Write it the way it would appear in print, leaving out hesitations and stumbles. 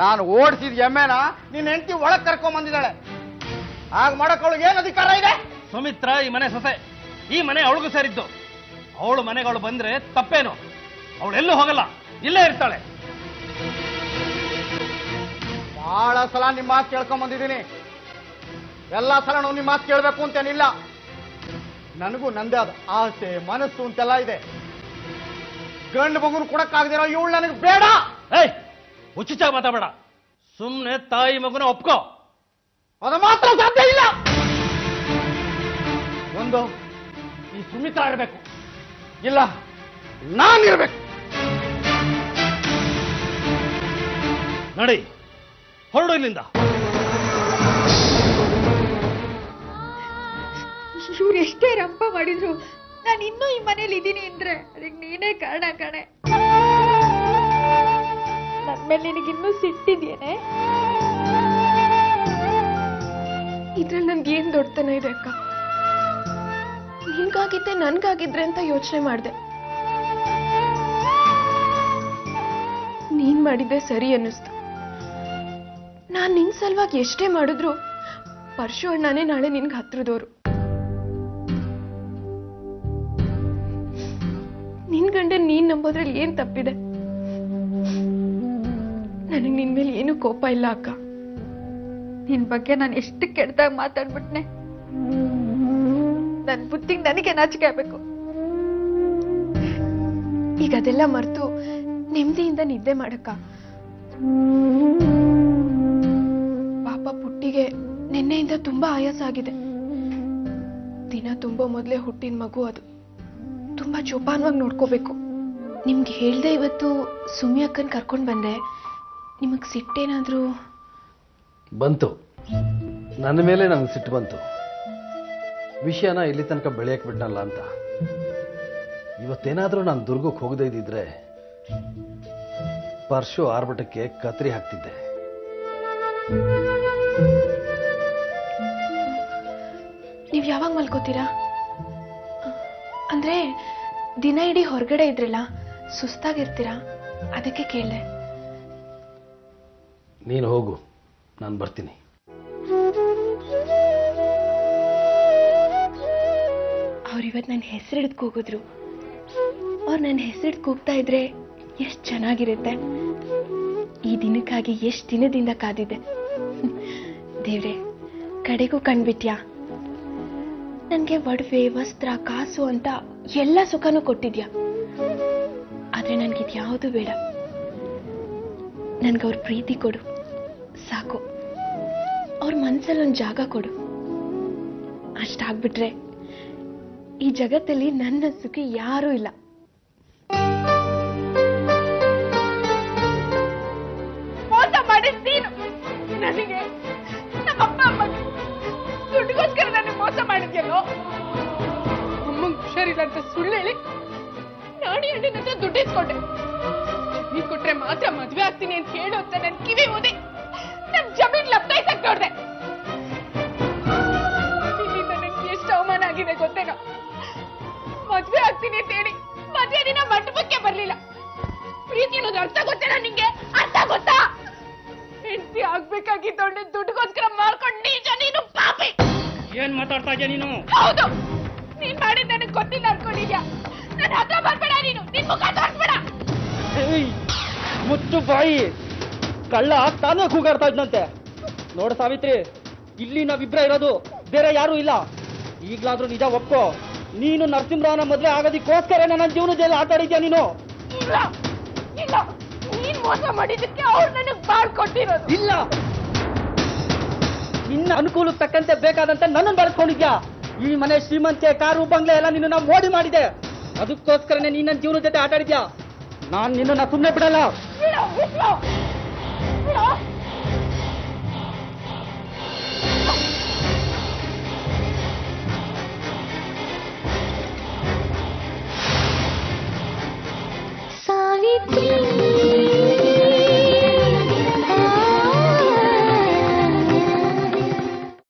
ನಾನು ಓಡಿಸಿದ ಎಮ್ಮೆನ ನಿನ್ನ ಹೆಂಡತಿ ಒಳಗ್ ಕರ್ಕೊಂಡ್ ಬಂದಿದ್ದಾಳೆ. ಆಗ ಮಾಡಕ್ ಅವಳಿಗೆ ಏನ್ ಅಧಿಕಾರ ಇದೆ? ಸುಮಿತ್ರ ಈ ಮನೆ ಸೊಸೆ, ಈ ಮನೆ ಅವಳಿಗೂ ಸೇರಿದ್ದು. ಅವಳು ಮನೆಗೆ ಅವಳು ಬಂದ್ರೆ ತಪ್ಪೇನು? ಅವಳು ಎಲ್ಲೂ ಹೋಗಲ್ಲ, ಇಲ್ಲೇ ಇರ್ತಾಳೆ. ಬಹಳ ಸಲ ನಿಮ್ಮ ಮಾತು ಕೇಳ್ಕೊಂಡ್ ಬಂದಿದ್ದೀನಿ. ಎಲ್ಲಾ ಸಲ ನಾವು ನಿಮ್ಮ ಮಾತು ಕೇಳ್ಬೇಕು ಅಂತೇನಿಲ್ಲ. ನನಗೂ ನಂದೇ ಆದ ಆಸೆ ಮನಸ್ಸು ಅಂತೆಲ್ಲ ಇದೆ. ಗಂಡು ಮಗುನು ಕೊಡಕ್ಕಾಗದಿರೋ ಇವಳು ನನಗೆ ಬೇಡ. ಏಯ್, ಉಚಿತ ಮಾತಾಡಬೇಡ. ಸುಮ್ನೆ ತಾಯಿ ಮಗುನ ಒಪ್ಕೋ. ಅದು ಮಾತ್ರ ಸಾಧ್ಯ ಇಲ್ಲ. ಒಂದು ಈ ಸುಮಿತ್ರ ಇರಬೇಕು, ಇಲ್ಲ ನಾನಿರ್ಬೇಕು. ನಡಿ, ಹೊರಡು ಇಲ್ಲಿಂದ. ಇವ್ರು ಎಷ್ಟೇ ರಂಪ ಮಾಡಿದ್ರು ನಾನು ಇನ್ನೂ ಈ ಮನೇಲಿ ಇದ್ದೀನಿ ಅಂದ್ರೆ ಅದಕ್ಕೆ ನೀನೇ ಕಾರಣ ಕಣೆ. ನನ್ ಮೇಲೆ ನಿನಗಿನ್ನೂ ಸಿಟ್ಟಿದ್ಯೇನೆ? ಇದ್ರಲ್ಲಿ ನನ್ಗೆ ಏನ್ ದೊಡ್ಡತನ ಇದೆ ಅಕ್ಕ? ನಿನ್ಗಾಗಿದ್ದೆ ನನ್ಗಾಗಿದ್ರೆ ಅಂತ ಯೋಚನೆ ಮಾಡ್ದೆ. ನೀನ್ ಮಾಡಿದ್ದೆ ಸರಿ ಅನ್ನಿಸ್ತು. ನಾನ್ ನಿನ್ ಸಲುವಾಗಿ ಎಷ್ಟೇ ಮಾಡಿದ್ರು ಪರಶು ಅಣ್ಣನೇ ನಾಳೆ ನಿನ್ಗೆ ಹತ್ರದವ್ರು. ನಿನ್ ಗಂಡ ನೀನ್ ನಂಬೋದ್ರಲ್ಲಿ ಏನ್ ತಪ್ಪಿದೆ? ನನಗ್ ನಿನ್ ಮೇಲೆ ಏನು ಕೋಪ ಇಲ್ಲ ಅಕ್ಕ. ನಿನ್ ಬಗ್ಗೆ ನಾನು ಎಷ್ಟು ಕೆಟ್ಟದಾಗ ಮಾತಾಡ್ಬಿಟ್ನೆ. ನನ್ ಬುದ್ಧಿಗೆ ನನಗೆ ನಾಚಿಕೆ ಆಗ್ಬೇಕು. ಈಗ ಅದೆಲ್ಲ ಮರ್ತು ನೆಮ್ಮದಿಯಿಂದ ನಿದ್ದೆ ಮಾಡಕ್ಕ. ಪಾಪ ಪುಟ್ಟಿಗೆ ನಿನ್ನೆಯಿಂದ ತುಂಬಾ ಆಯಾಸ ಆಗಿದೆ. ದಿನ ತುಂಬಾ ಮೊದಲೇ ಹುಟ್ಟಿನ ಮಗು ಅದು. ತುಂಬಾ ಜೋಪಾನವಾಗಿ ನೋಡ್ಕೋಬೇಕು. ನಿಮ್ಗೆ ಹೇಳ್ದೆ ಇವತ್ತು ಸುಮಿ ಅಕ್ಕನ್ ಕರ್ಕೊಂಡ್ ಬಂದೆ. ನಿಮಗ್ ಸಿಟ್ಟೇನಾದ್ರೂ ಬಂತು? ನನ್ನ ಮೇಲೆ ನನಗೆ ಸಿಟ್ಟು ಬಂತು. ವಿಷಯನ ಇಲ್ಲಿ ತನಕ ಬೆಳೆಯಕ್ ಬಿಟ್ನಲ್ಲ ಅಂತ. ಇವತ್ತೇನಾದ್ರೂ ನಾನು ದುರ್ಗಕ್ಕೆ ಹೋಗದೇ ಇದ್ದಿದ್ರೆ ಪರ್ಶು ಆರ್ಭಟಕ್ಕೆ ಕತ್ರಿ ಹಾಕ್ತಿದ್ದೆ. ನೀವ್ ಯಾವಾಗ ಮಲ್ಕೋತೀರಾ? ಅಂದ್ರೆ ದಿನ ಇಡೀ ಹೊರಗಡೆ ಇದ್ರಲ್ಲ, ಸುಸ್ತಾಗಿರ್ತೀರಾ, ಅದಕ್ಕೆ ಕೇಳ್ದೆ. ನೀನು ಹೋಗು, ನಾನು ಬರ್ತೀನಿ. ಅವ್ರಿವತ್ತು ನನ್ನ ಹೆಸರಿಡ್ದು ಕೂಗಿದ್ರು. ಅವ್ರು ನನ್ನ ಹೆಸರಿಡ್ದು ಕೂಗ್ತಾ ಇದ್ರೆ ಎಷ್ಟು ಚೆನ್ನಾಗಿರುತ್ತೆ. ಈ ದಿನಕ್ಕಾಗಿ ಎಷ್ಟು ದಿನದಿಂದ ಕಾದಿದ್ದೆ. ದೇವ್ರೆ, ಕಡೆಗೂ ಕಂಡ್ಬಿಟ್ಯಾ. ನನಗೆ ಒಡವೆ, ವಸ್ತ್ರ, ಕಾಸು ಅಂತ ಎಲ್ಲ ಸುಖನೂ ಕೊಟ್ಟಿದ್ಯಾ. ಆದ್ರೆ ನನ್ಗಿದ್ಯಾವುದು ಬೇಡ. ನನ್ಗವ್ರ ಪ್ರೀತಿ ಕೊಡು ಸಾಕು. ಅವ್ರ ಮನ್ಸಲ್ಲೊಂದು ಜಾಗ ಕೊಡು. ಅಷ್ಟಾಗ್ಬಿಟ್ರೆ ಈ ಜಗತ್ತಲ್ಲಿ ನನ್ನ ಸುಖಿ ಯಾರೂ ಇಲ್ಲ. ಮೋಸ ಮಾಡಿಸ್ತೀನು ನನಗೆ. ನಮ್ಮಪ್ಪ ಅಮ್ಮಗೆ ದುಡ್ಡಿಗೋಸ್ಕರ ನನಗೆ ಮೋಸ ಮಾಡಿದ್ಯಲ್ಲೋ. ಅಮ್ಮಂಗೆ ಹುಷಾರಿಲ್ಲ ಅಂತ ಸುಳ್ಳು ಹೇಳಿ ನಾಣಿ ಹಣ್ಣಿನ ಹತ್ರ ದುಡ್ಡು ಇಸ್ಕೊಂಡೆ. ಜಮೀನ್ ಕೊಟ್ರೆ ಮಾತ್ರ ಮದ್ವೆ ಆಗ್ತೀನಿ ಅಂತ ಹೇಳು ಅಂತ ನನ್ ಕಿವಿ ಓದಿ ನನ್ ಜಮೀನ್ ಲಪ್ತಾಯ್ಸಕ್ ನೋಡ್ದೆ. ಇಲ್ಲಿಂದ ನನ್ಗೆ ಎಷ್ಟು ಅವಮಾನ ಆಗಿದೆ ಗೊತ್ತೇನೋ. ಮದ್ವೆ ಆಗ್ತೀನಿ ಅಂತ ಹೇಳಿ ಮದ್ವೆ ದಿನ ಮಂಟಪಕ್ಕೆ ಬರ್ಲಿಲ್ಲ. ಪ್ರೀತಿ ಅನ್ನೋದು ಅರ್ಥ ಗೊತ್ತೇನೋ ನಿಂಗೆ? ಅರ್ಥ ಗೊತ್ತಾ? ಹೆಂಡತಿ ಆಗ್ಬೇಕಾಗಿದ್ದೊಂಡೆ ದುಡ್ಡುಗೋಸ್ಕರ ಮಾಡ್ಕೊಂಡು ನೀನು ಪಾಪಿ. ಏನ್ ಮಾತಾಡ್ತಾ ಇದೆಯಾ ನೀನು? ಹೌದು, ನೀನ್ ಮಾಡಿದ್ ನನಗ್ ಗೊತ್ತಿಲ್ಲ ಅನ್ಕೊಂಡಿದ್ಯಾ. ನನ್ನ ಹತ್ರ ಬರ್ಬೇಡ ನೀನು. ನಿನ್ ಮುಖ ತೋರಿಸ್ಬೇಡ. ಮುಚ್ಚು ಬಾಯಿ. ಕಳ್ಳ ತಾನೇ ಕೂಗಾಡ್ತಾ ಇದ್ನಂತೆ. ನೋಡು ಸಾವಿತ್ರಿ, ಇಲ್ಲಿ ನಾವಿಬ್ರೇ ಇರೋದು, ಬೇರೆ ಯಾರು ಇಲ್ಲ. ಈಗ್ಲಾದ್ರೂ ನಿಜ ಒಪ್ಕೋ. ನೀನು ನರಸಿಂಹರಾವನ ಮದ್ವೆ ಆಗೋದಿಕ್ಕೋಸ್ಕರ ನನ್ನ ಜೀವನದಲ್ಲಿ ಆಟ ಆಡಿದ್ಯಾ ನೀನು? ಇಲ್ಲ ಇಲ್ಲ, ನೀನ್ ಮೋಸ ಮಾಡಿದ್ದಕ್ಕೆ ಅವ್ರು ನನಗ್ ಬಾಳ್ಕೊಟ್ಟಿರೋದು. ಇಲ್ಲ, ನಿನ್ನ ಅನುಕೂಲಕ್ಕೆ ತಕ್ಕಂತೆ ಬೇಕಾದಂತೆ ನನ್ನನ್ನು ಬಳಸ್ಕೊಂಡಿದ್ಯಾ. ಈ ಮನೆ ಶ್ರೀಮಂತೆ, ಕಾರು, ಬಂಗ್ಲೆ ಎಲ್ಲ ನಿನ್ನ ಮೋಡಿ ಮಾಡಿದೆ. ಅದಕ್ಕೋಸ್ಕರನೇ ನೀನ್ ನನ್ನ ಜೀವನದ ಜೊತೆ ಆಟ ಆಡಿದ್ಯಾ. ನಾನ್ ನಿನ್ನ ಸುಮ್ಮನೆ ಬಿಡಲ್ಲ. ಸಾವಿತ್ರಿ